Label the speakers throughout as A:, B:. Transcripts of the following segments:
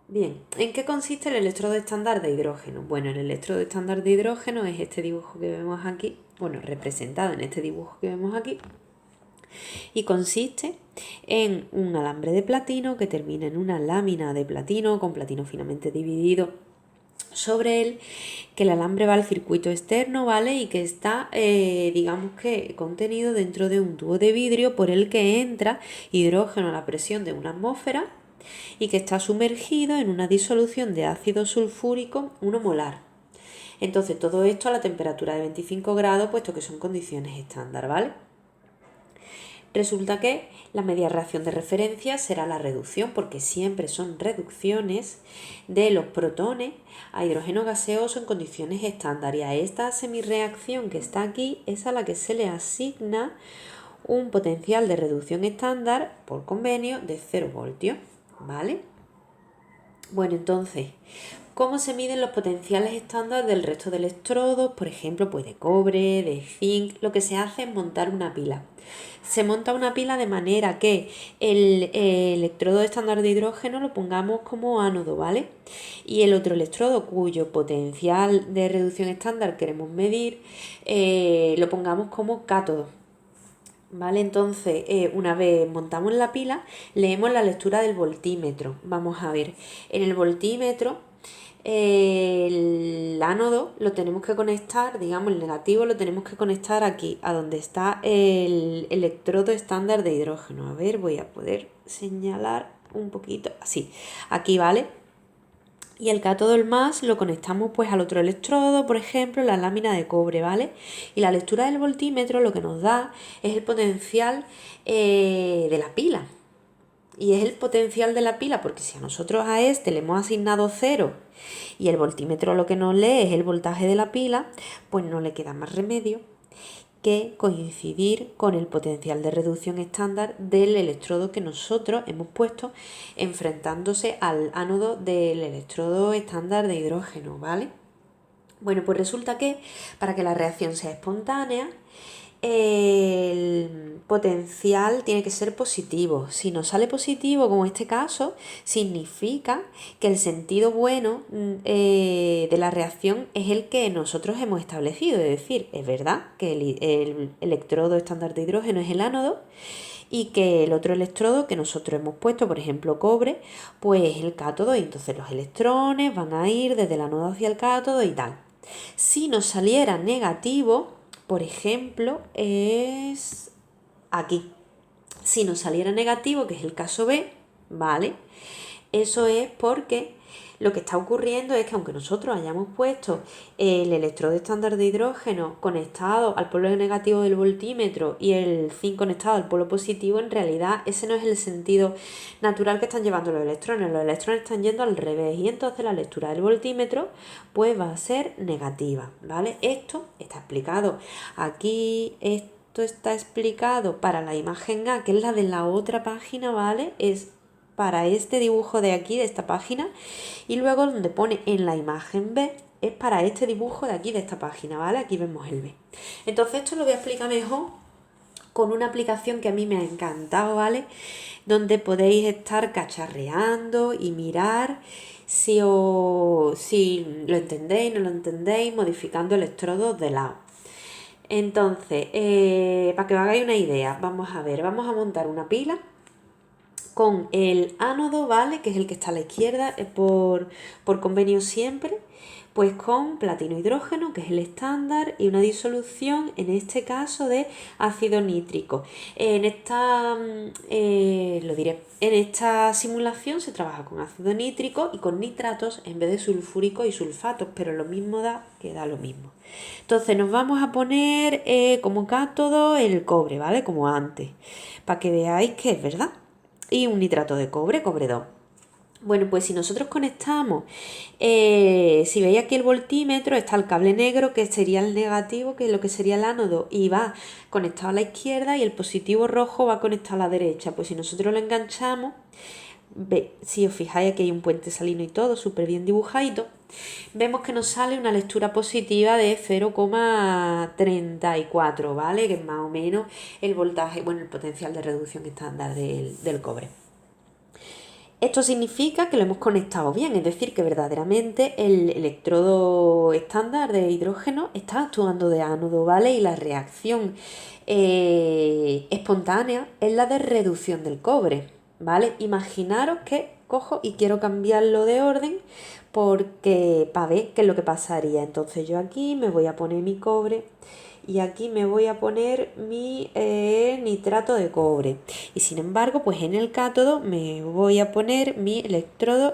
A: Bien, ¿en qué consiste el electrodo estándar de hidrógeno? Bueno, el electrodo estándar de hidrógeno es este dibujo que vemos aquí, bueno, representado en este dibujo que vemos aquí, y consiste en un alambre de platino que termina en una lámina de platino con platino finamente dividido sobre él, que el alambre va al circuito externo, ¿vale? Y que está, digamos que, contenido dentro de un tubo de vidrio por el que entra hidrógeno a la presión de una atmósfera y que está sumergido en una disolución de ácido sulfúrico 1 molar. Entonces, todo esto a la temperatura de 25 grados, puesto que son condiciones estándar, ¿vale? Resulta que la media reacción de referencia será la reducción, porque siempre son reducciones de los protones a hidrógeno gaseoso en condiciones estándar. Y a esta semirreacción que está aquí es a la que se le asigna un potencial de reducción estándar por convenio de 0 voltios, ¿vale? Bueno, entonces, ¿cómo se miden los potenciales estándar del resto de electrodos? Por ejemplo, pues de cobre, de zinc. Lo que se hace es montar una pila. Se monta una pila de manera que el electrodo estándar de hidrógeno lo pongamos como ánodo, ¿vale? Y el otro electrodo cuyo potencial de reducción estándar queremos medir, lo pongamos como cátodo. ¿Vale? Entonces, una vez montamos la pila, leemos la lectura del voltímetro. Vamos a ver, en el voltímetro, el ánodo lo tenemos que conectar, digamos, el negativo lo tenemos que conectar aquí, a donde está el electrodo estándar de hidrógeno. A ver, voy a poder señalar un poquito, así, aquí, ¿vale? Y el cátodo, el más, lo conectamos pues al otro electrodo, por ejemplo, la lámina de cobre, ¿vale? Y la lectura del voltímetro lo que nos da es el potencial de la pila. Y es el potencial de la pila, porque si a nosotros a este le hemos asignado 0 y el voltímetro lo que nos lee es el voltaje de la pila, pues no le queda más remedio que coincidir con el potencial de reducción estándar del electrodo que nosotros hemos puesto enfrentándose al ánodo del electrodo estándar de hidrógeno, ¿vale? Bueno, pues resulta que para que la reacción sea espontánea, el potencial tiene que ser positivo. Si no sale positivo, como en este caso, significa que el sentido bueno de la reacción es el que nosotros hemos establecido. Es decir, es verdad que el electrodo estándar de hidrógeno es el ánodo y que el otro electrodo que nosotros hemos puesto, por ejemplo cobre, pues es el cátodo, y entonces los electrones van a ir desde el ánodo hacia el cátodo y tal. Si nos saliera negativo, por ejemplo, es aquí. Si nos saliera negativo, que es el caso B, ¿vale? Eso es porque lo que está ocurriendo es que aunque nosotros hayamos puesto el electrodo estándar de hidrógeno conectado al polo negativo del voltímetro y el zinc conectado al polo positivo, en realidad ese no es el sentido natural que están llevando los electrones. Los electrones están yendo al revés y entonces la lectura del voltímetro pues va a ser negativa, ¿vale? Esto está explicado aquí. Esto está explicado para la imagen A, que es la de la otra página, ¿vale? Es para este dibujo de aquí, de esta página, y luego donde pone en la imagen B es para este dibujo de aquí, de esta página, ¿vale? Aquí vemos el B. Entonces esto lo voy a explicar mejor con una aplicación que a mí me ha encantado, ¿vale? Donde podéis estar cacharreando y mirar si lo entendéis, no lo entendéis, modificando electrodos de lado. Entonces, para que os hagáis una idea, vamos a ver, vamos a montar una pila con el ánodo, ¿vale? Que es el que está a la izquierda, por convenio siempre, pues con platino hidrógeno, que es el estándar, y una disolución, en este caso, de ácido nítrico. En esta simulación se trabaja con ácido nítrico y con nitratos en vez de sulfúrico y sulfatos, pero lo mismo da, que da lo mismo. Entonces nos vamos a poner como cátodo el cobre, ¿vale? Como antes, para que veáis que es verdad. Y un nitrato de cobre, cobre 2. Bueno, pues si nosotros conectamos, si veis aquí el voltímetro, está el cable negro, que sería el negativo, que es lo que sería el ánodo, y va conectado a la izquierda, y el positivo rojo va conectado a la derecha. Pues si nosotros lo enganchamos, si os fijáis, aquí hay un puente salino y todo, súper bien dibujadito, vemos que nos sale una lectura positiva de 0,34, ¿vale? Que es más o menos el voltaje, bueno, el potencial de reducción estándar del cobre. Esto significa que lo hemos conectado bien, es decir, que verdaderamente el electrodo estándar de hidrógeno está actuando de ánodo, ¿vale? Y la reacción espontánea es la de reducción del cobre, ¿vale? Imaginaros que cojo y quiero cambiarlo de orden porque para ver qué es lo que pasaría. Entonces yo aquí me voy a poner mi cobre y aquí me voy a poner mi nitrato de cobre. Y sin embargo, pues en el cátodo me voy a poner mi electrodo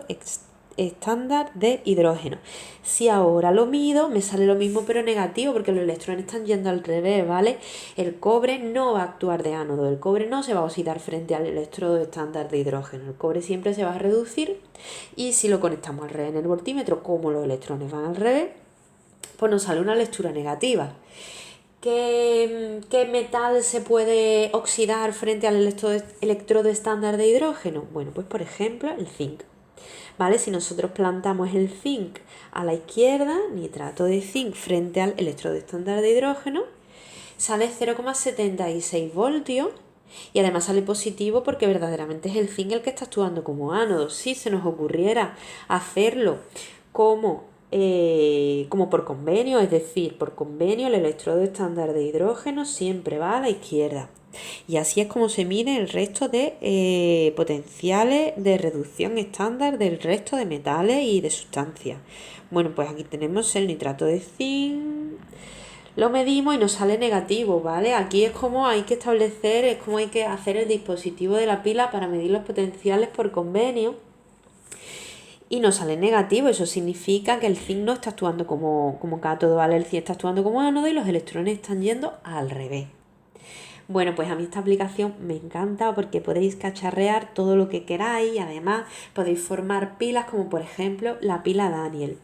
A: estándar de hidrógeno. Si ahora lo mido, me sale lo mismo pero negativo porque los electrones están yendo al revés, ¿vale? El cobre no va a actuar de ánodo, el cobre no se va a oxidar frente al electrodo estándar de hidrógeno, el cobre siempre se va a reducir y si lo conectamos al revés en el voltímetro, como los electrones van al revés, pues nos sale una lectura negativa. ¿Qué metal se puede oxidar frente al electrodo estándar de hidrógeno? Bueno, pues por ejemplo el zinc. ¿Vale? Si nosotros plantamos el zinc a la izquierda, nitrato de zinc frente al electrodo estándar de hidrógeno, sale 0,76 voltios y además sale positivo porque verdaderamente es el zinc el que está actuando como ánodo. Si se nos ocurriera hacerlo como por convenio, es decir, por convenio el electrodo estándar de hidrógeno siempre va a la izquierda. Y así es como se mide el resto de potenciales de reducción estándar del resto de metales y de sustancias. Bueno, pues aquí tenemos el nitrato de zinc. Lo medimos y nos sale negativo, ¿vale? Aquí es como hay que establecer, es como hay que hacer el dispositivo de la pila para medir los potenciales por convenio. Y nos sale negativo, eso significa que el zinc no está actuando como cátodo, ¿vale? El zinc está actuando como ánodo y los electrones están yendo al revés. Bueno, pues a mí esta aplicación me encanta porque podéis cacharrear todo lo que queráis y además podéis formar pilas como por ejemplo la pila Daniel.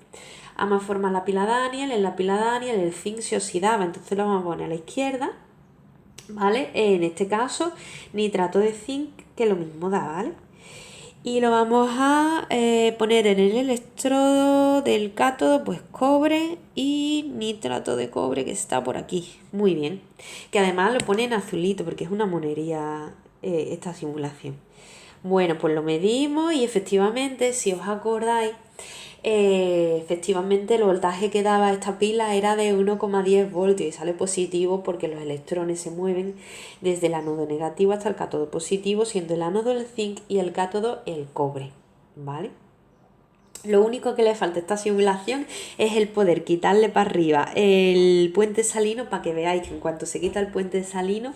A: Vamos a formar la pila Daniel, en la pila Daniel el zinc se oxidaba, entonces lo vamos a poner a la izquierda, ¿vale? En este caso nitrato de zinc que lo mismo da, ¿vale? Y lo vamos a poner en el electrodo del cátodo, pues cobre y nitrato de cobre que está por aquí. Muy bien. Que además lo pone en azulito porque es una monería esta simulación. Bueno, pues lo medimos y efectivamente, si os acordáis, efectivamente el voltaje que daba esta pila era de 1,10 voltios y sale positivo porque los electrones se mueven desde el ánodo negativo hasta el cátodo positivo, siendo el ánodo el zinc y el cátodo el cobre, ¿vale? Lo único que le falta a esta simulación es el poder quitarle para arriba el puente salino para que veáis que en cuanto se quita el puente salino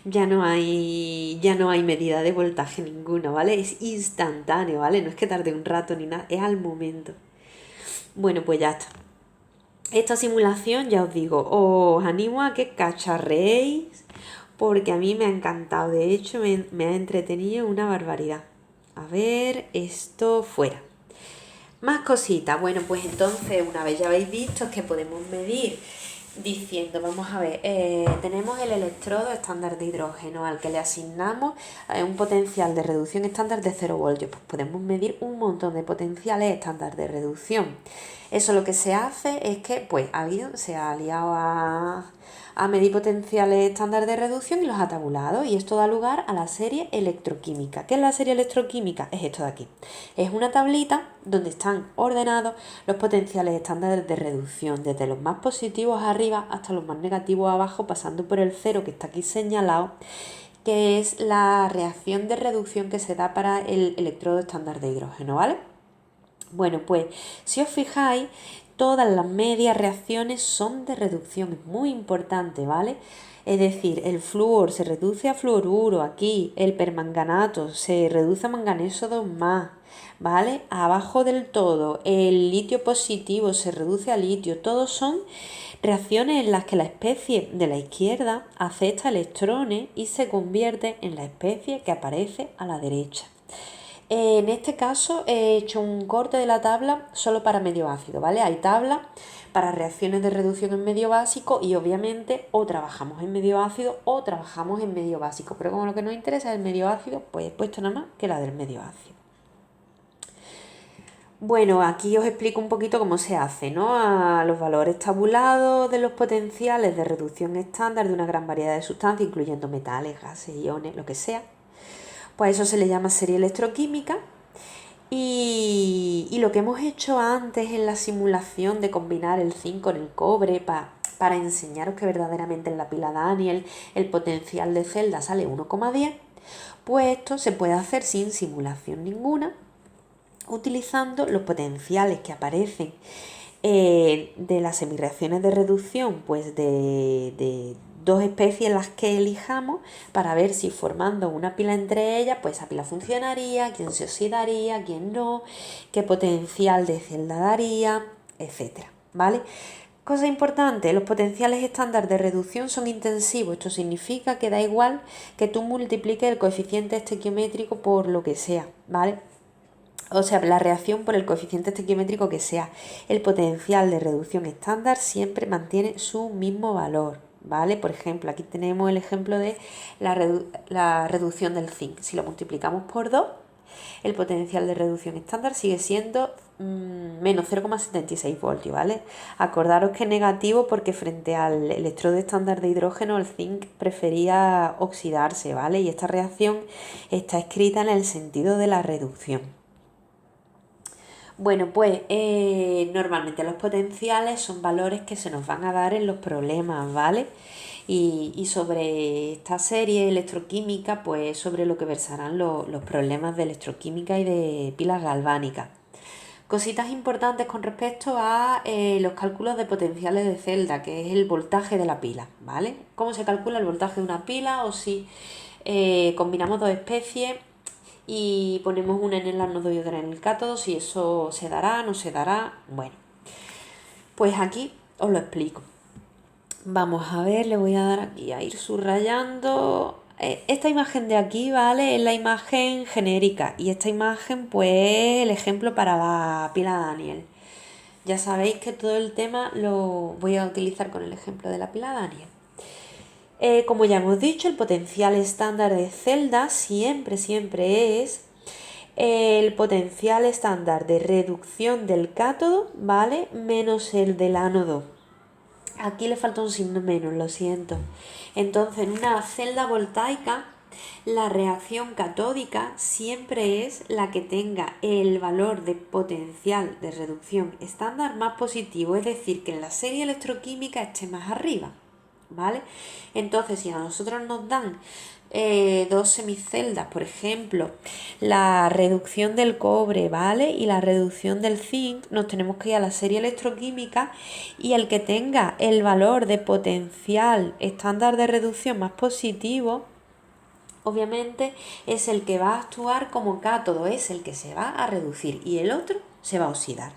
A: ya no hay medida de voltaje ninguna, ¿vale? Es instantáneo, ¿vale? No es que tarde un rato ni nada, es al momento. Bueno, pues ya está. Esta simulación, ya os digo, os animo a que cacharreéis porque a mí me ha encantado. De hecho, me ha entretenido una barbaridad. A ver, esto fuera. Más cositas. Bueno, pues entonces, una vez ya habéis visto, es que podemos medir diciendo, vamos a ver, tenemos el electrodo estándar de hidrógeno al que le asignamos un potencial de reducción estándar de 0 voltios. Pues podemos medir un montón de potenciales estándar de reducción. Eso lo que se hace es que pues alguien se ha aliado a medir potenciales estándar de reducción y los ha tabulado y esto da lugar a la serie electroquímica. ¿Qué es la serie electroquímica? Es esto de aquí. Es una tablita donde están ordenados los potenciales estándar de reducción, desde los más positivos arriba hasta los más negativos abajo, pasando por el cero que está aquí señalado, que es la reacción de reducción que se da para el electrodo estándar de hidrógeno, ¿vale? Bueno, pues si os fijáis, todas las medias reacciones son de reducción, es muy importante, ¿vale? Es decir, el flúor se reduce a fluoruro, aquí el permanganato se reduce a manganeso 2+, ¿vale? Abajo del todo, el litio positivo se reduce a litio, todos son reacciones en las que la especie de la izquierda acepta electrones y se convierte en la especie que aparece a la derecha. En este caso he hecho un corte de la tabla solo para medio ácido, ¿vale? Hay tablas para reacciones de reducción en medio básico y obviamente o trabajamos en medio ácido o trabajamos en medio básico, pero como lo que nos interesa es el medio ácido, pues he puesto nada más que la del medio ácido. Bueno, aquí os explico un poquito cómo se hace, ¿no? A los valores tabulados de los potenciales de reducción estándar de una gran variedad de sustancias, incluyendo metales, gases, iones, lo que sea. Pues eso se le llama serie electroquímica Y lo que hemos hecho antes en la simulación de combinar el zinc con el cobre para enseñaros que verdaderamente en la pila Daniel el potencial de celda sale 1,10, pues esto se puede hacer sin simulación ninguna, utilizando los potenciales que aparecen de las semireacciones de reducción, pues de dos especies las que elijamos, para ver si formando una pila entre ellas, pues esa pila funcionaría, quién se oxidaría, quién no, qué potencial de celda daría, etcétera, ¿vale? Cosa importante, los potenciales estándar de reducción son intensivos. Esto significa que da igual que tú multipliques el coeficiente estequiométrico por lo que sea, ¿vale? O sea, la reacción por el coeficiente estequiométrico que sea. El potencial de reducción estándar siempre mantiene su mismo valor, ¿vale? Por ejemplo, aquí tenemos el ejemplo de la reducción del zinc. Si lo multiplicamos por 2, el potencial de reducción estándar sigue siendo menos 0,76 voltios, ¿vale? Acordaros que es negativo porque frente al electrodo estándar de hidrógeno el zinc prefería oxidarse, ¿vale? Y esta reacción está escrita en el sentido de la reducción. Bueno, pues normalmente los potenciales son valores que se nos van a dar en los problemas, ¿vale? Y sobre esta serie electroquímica, pues sobre lo que versarán los problemas de electroquímica y de pilas galvánicas. Cositas importantes con respecto a los cálculos de potenciales de celda, que es el voltaje de la pila, ¿vale? ¿Cómo se calcula el voltaje de una pila? O si combinamos dos especies y ponemos una en el ánodo y otra en el cátodo, si eso se dará, no se dará. Bueno, pues aquí os lo explico. Vamos a ver, le voy a dar aquí a ir subrayando. Esta imagen de aquí, ¿vale? Es la imagen genérica y esta imagen pues el ejemplo para la pila Daniel. Ya sabéis que todo el tema lo voy a utilizar con el ejemplo de la pila Daniel. Como ya hemos dicho, el potencial estándar de celda siempre es el potencial estándar de reducción del cátodo, ¿vale? Menos el del ánodo. Aquí le falta un signo menos, lo siento. Entonces, en una celda voltaica, la reacción catódica siempre es la que tenga el valor de potencial de reducción estándar más positivo, es decir, que en la serie electroquímica esté más arriba, ¿vale? Entonces, si a nosotros nos dan dos semiceldas, por ejemplo, la reducción del cobre, ¿vale? Y la reducción del zinc, nos tenemos que ir a la serie electroquímica y el que tenga el valor de potencial estándar de reducción más positivo, obviamente es el que va a actuar como cátodo, es el que se va a reducir y el otro se va a oxidar.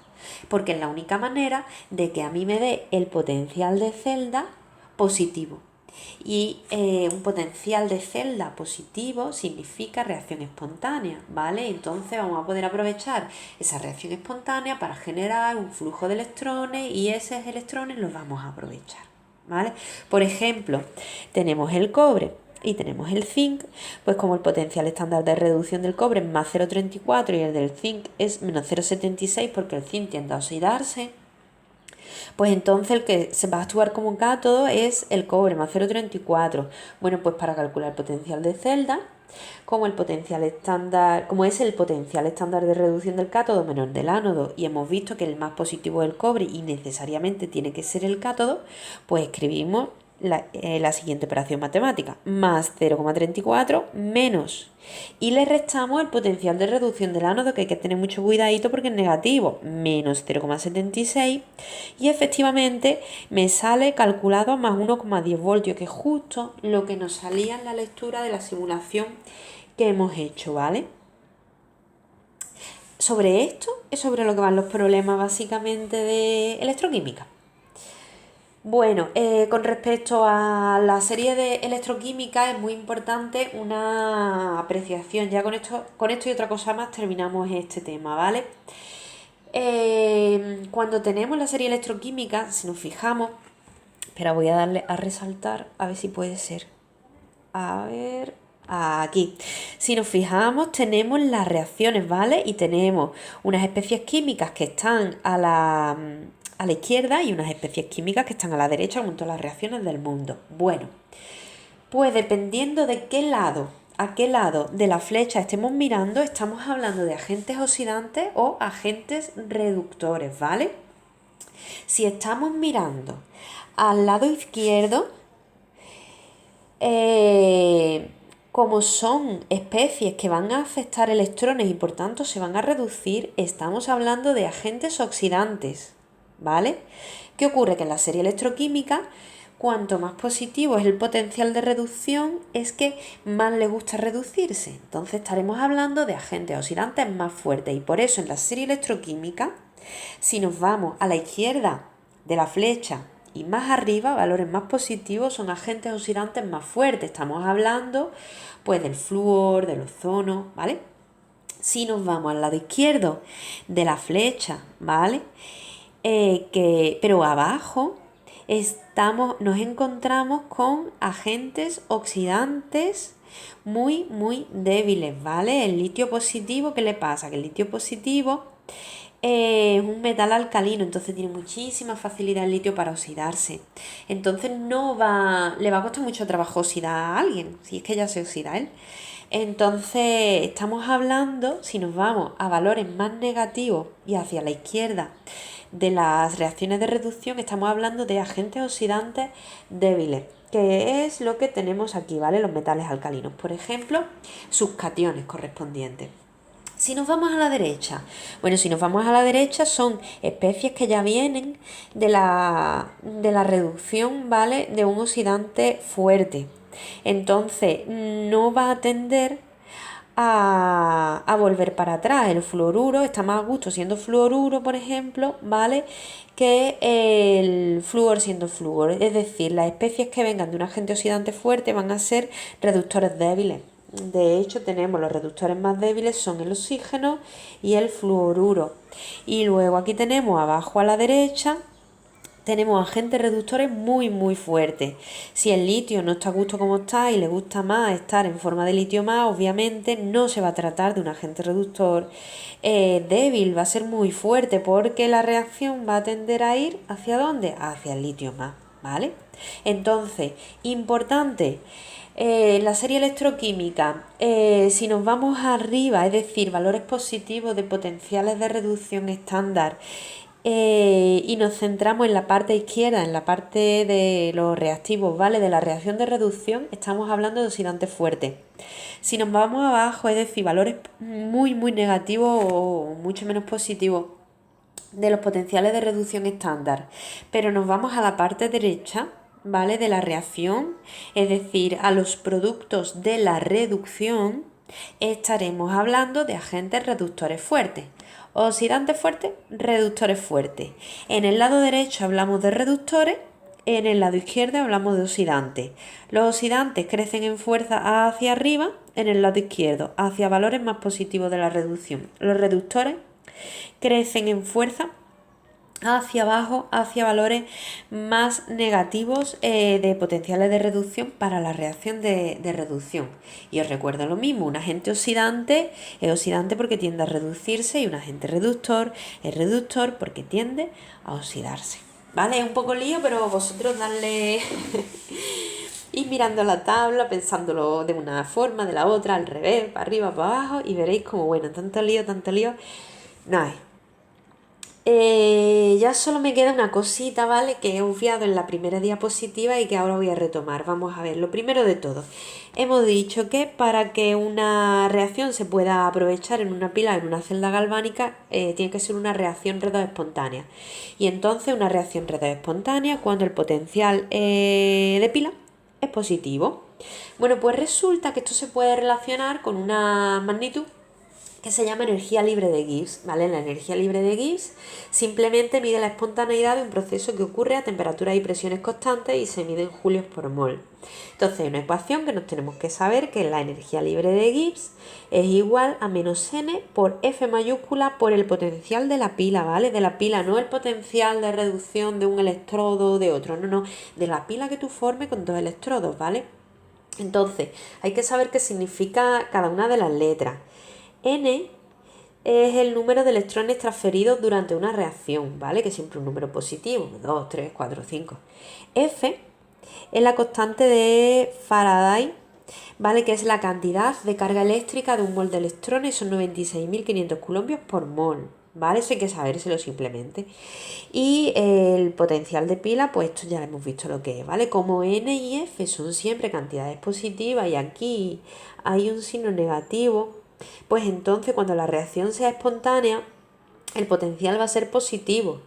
A: Porque es la única manera de que a mí me dé el potencial de celda positivo. Y un potencial de celda positivo significa reacción espontánea, ¿vale? Entonces vamos a poder aprovechar esa reacción espontánea para generar un flujo de electrones y esos electrones los vamos a aprovechar, ¿vale? Por ejemplo, tenemos el cobre y tenemos el zinc, pues como el potencial estándar de reducción del cobre es más 0,34 y el del zinc es menos 0,76 porque el zinc tiende a oxidarse, pues entonces el que se va a actuar como cátodo es el cobre más 0,34. Bueno, pues para calcular el potencial de celda, como el potencial estándar, como es el potencial estándar de reducción del cátodo menos del ánodo, y hemos visto que el más positivo es el cobre y necesariamente tiene que ser el cátodo, pues escribimos la siguiente operación matemática: más 0,34 menos, y le restamos el potencial de reducción del ánodo, que hay que tener mucho cuidadito porque es negativo, menos 0,76, y efectivamente me sale calculado a más 1,10 voltios, que es justo lo que nos salía en la lectura de la simulación que hemos hecho, ¿vale? Sobre esto es sobre lo que van los problemas básicamente de electroquímica. Bueno, con respecto a la serie de electroquímica es muy importante una apreciación. Ya con esto y otra cosa más terminamos este tema, ¿vale? Cuando tenemos la serie electroquímica, si nos fijamos, espera, voy a darle a resaltar, a ver si puede ser. A ver, aquí. Si nos fijamos, tenemos las reacciones, ¿vale? Y tenemos unas especies químicas que están a la izquierda y unas especies químicas que están a la derecha, con todas las reacciones del mundo. Bueno, pues dependiendo de qué lado a qué lado de la flecha estemos mirando, estamos hablando de agentes oxidantes o agentes reductores, ¿vale? Si estamos mirando al lado izquierdo, como son especies que van a afectar electrones y por tanto se van a reducir, estamos hablando de agentes oxidantes, ¿vale? ¿Qué ocurre? Que en la serie electroquímica, cuanto más positivo es el potencial de reducción, es que más le gusta reducirse. Entonces estaremos hablando de agentes oxidantes más fuertes y por eso en la serie electroquímica, si nos vamos a la izquierda de la flecha y más arriba, valores más positivos son agentes oxidantes más fuertes. Estamos hablando pues del flúor, del ozono, ¿vale? Si nos vamos al lado izquierdo de la flecha, ¿vale? Pero abajo nos encontramos con agentes oxidantes muy débiles, ¿vale? El litio positivo, ¿qué le pasa? Que el litio positivo es un metal alcalino, entonces tiene muchísima facilidad el litio para oxidarse. Entonces le va a costar mucho trabajo oxidar a alguien, si es que ya se oxida él. Entonces estamos hablando, si nos vamos a valores más negativos y hacia la izquierda de las reacciones de reducción, estamos hablando de agentes oxidantes débiles, que es lo que tenemos aquí, ¿vale? Los metales alcalinos, por ejemplo, sus cationes correspondientes. Si nos vamos a la derecha, son especies que ya vienen de la reducción, ¿vale? De un oxidante fuerte. Entonces, no va a tender a volver para atrás. El fluoruro está más a gusto siendo fluoruro, por ejemplo, ¿vale? Que el flúor siendo flúor. Es decir, las especies que vengan de un agente oxidante fuerte van a ser reductores débiles. De hecho, tenemos los reductores más débiles son el oxígeno y el fluoruro. Y luego aquí tenemos abajo a la derecha, tenemos agentes reductores muy fuertes. Si el litio no está a gusto como está y le gusta más estar en forma de litio más, obviamente no se va a tratar de un agente reductor débil, va a ser muy fuerte porque la reacción va a tender a ir ¿hacia dónde? Hacia el litio más, ¿vale? Entonces, importante. La serie electroquímica, si nos vamos arriba, es decir, valores positivos de potenciales de reducción estándar, y nos centramos en la parte izquierda, en la parte de los reactivos, ¿vale? De la reacción de reducción, estamos hablando de oxidantes fuertes. Si nos vamos abajo, es decir, valores muy negativos o mucho menos positivos de los potenciales de reducción estándar, pero nos vamos a la parte derecha, ¿vale? De la reacción, es decir, a los productos de la reducción, estaremos hablando de agentes reductores fuertes. Oxidantes fuertes, reductores fuertes. En el lado derecho hablamos de reductores, en el lado izquierdo hablamos de oxidantes. Los oxidantes crecen en fuerza hacia arriba, en el lado izquierdo, hacia valores más positivos de la reducción. Los reductores crecen en fuerza hacia abajo, hacia valores más negativos de potenciales de reducción para la reacción de reducción. Y os recuerdo lo mismo, un agente oxidante es oxidante porque tiende a reducirse y un agente reductor es reductor porque tiende a oxidarse. ¿Vale? Es un poco lío, pero vosotros darle... ir mirando la tabla, pensándolo de una forma, de la otra, al revés, para arriba, para abajo, y veréis como, bueno, tanto lío, no hay. Ya solo me queda una cosita, ¿vale? Que he obviado en la primera diapositiva y que ahora voy a retomar. Vamos a ver, lo primero de todo. Hemos dicho que para que una reacción se pueda aprovechar en una pila, en una celda galvánica, tiene que ser una reacción redox espontánea. Y entonces una reacción redox espontánea cuando el potencial de pila es positivo. Bueno, pues resulta que esto se puede relacionar con una magnitud que se llama energía libre de Gibbs, ¿vale? La energía libre de Gibbs simplemente mide la espontaneidad de un proceso que ocurre a temperaturas y presiones constantes y se mide en julios por mol. Entonces hay una ecuación que nos tenemos que saber que la energía libre de Gibbs es igual a menos n por F mayúscula por el potencial de la pila, ¿vale? De la pila, no el potencial de reducción de un electrodo o de otro, no, de la pila que tú formes con dos electrodos, ¿vale? Entonces hay que saber qué significa cada una de las letras. N es el número de electrones transferidos durante una reacción, ¿vale? Que es siempre un número positivo, 2, 3, 4, 5. F es la constante de Faraday ¿vale? Que es la cantidad de carga eléctrica de un mol de electrones, son 96.500 coulombs por mol, ¿vale? Eso hay que sabérselo simplemente. Y el potencial de pila, pues esto ya hemos visto lo que es, ¿vale? Como N y F son siempre cantidades positivas y aquí hay un signo negativo, pues entonces cuando la reacción sea espontánea, el potencial va a ser positivo.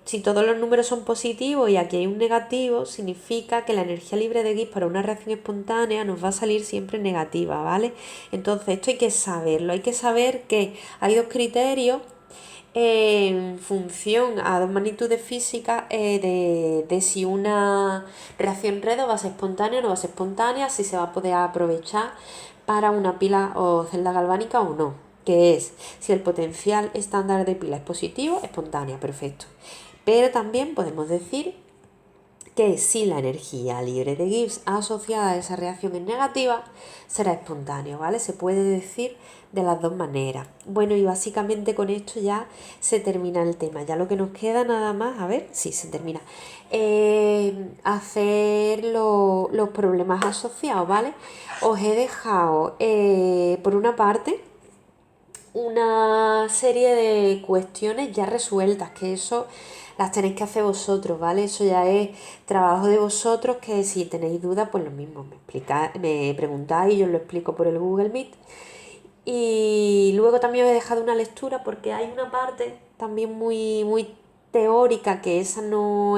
A: Si todos los números son positivos y aquí hay un negativo, significa que la energía libre de Gibbs para una reacción espontánea nos va a salir siempre negativa, ¿vale? Entonces esto hay que saberlo, hay que saber que hay dos criterios en función a dos magnitudes físicas de si una reacción redo va a ser espontánea o no va a ser espontánea, si se va a poder aprovechar para una pila o celda galvánica o no, que es si el potencial estándar de pila es positivo, espontánea, perfecto. Pero también podemos decir que si la energía libre de Gibbs asociada a esa reacción es negativa, será espontáneo, ¿vale? Se puede decir de las dos maneras. Bueno, y básicamente con esto ya se termina el tema. Ya lo que nos queda nada más, a ver, sí, se termina. Hacer los problemas asociados, ¿vale? Os he dejado, por una parte, una serie de cuestiones ya resueltas, que eso las tenéis que hacer vosotros, ¿vale? Eso ya es trabajo de vosotros, que si tenéis dudas, pues lo mismo, me preguntáis y yo os lo explico por el Google Meet. Y luego también os he dejado una lectura porque hay una parte también muy teórica que esa no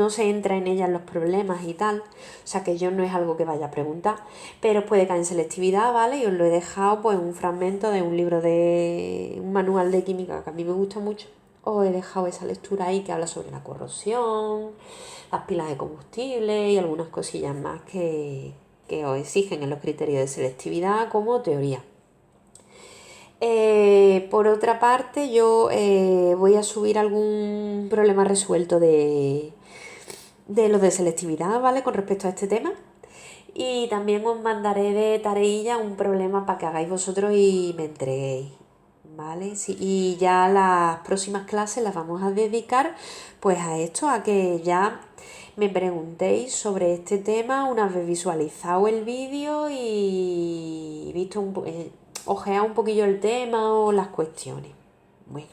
A: se entra en ella en los problemas y tal. O sea que yo no es algo que vaya a preguntar, pero puede caer en selectividad, ¿vale? Y os lo he dejado pues un fragmento de un libro de un manual de química que a mí me gusta mucho. Os he dejado esa lectura ahí que habla sobre la corrosión, las pilas de combustible y algunas cosillas más que os exigen en los criterios de selectividad como teoría. Por otra parte, yo voy a subir algún problema resuelto de los de selectividad, ¿vale? Con respecto a este tema. Y también os mandaré de tareilla un problema para que hagáis vosotros y me entreguéis, ¿vale? Sí, y ya las próximas clases las vamos a dedicar pues a esto, a que ya me preguntéis sobre este tema una vez visualizado el vídeo y visto ojeado un poquillo el tema o las cuestiones. Bueno.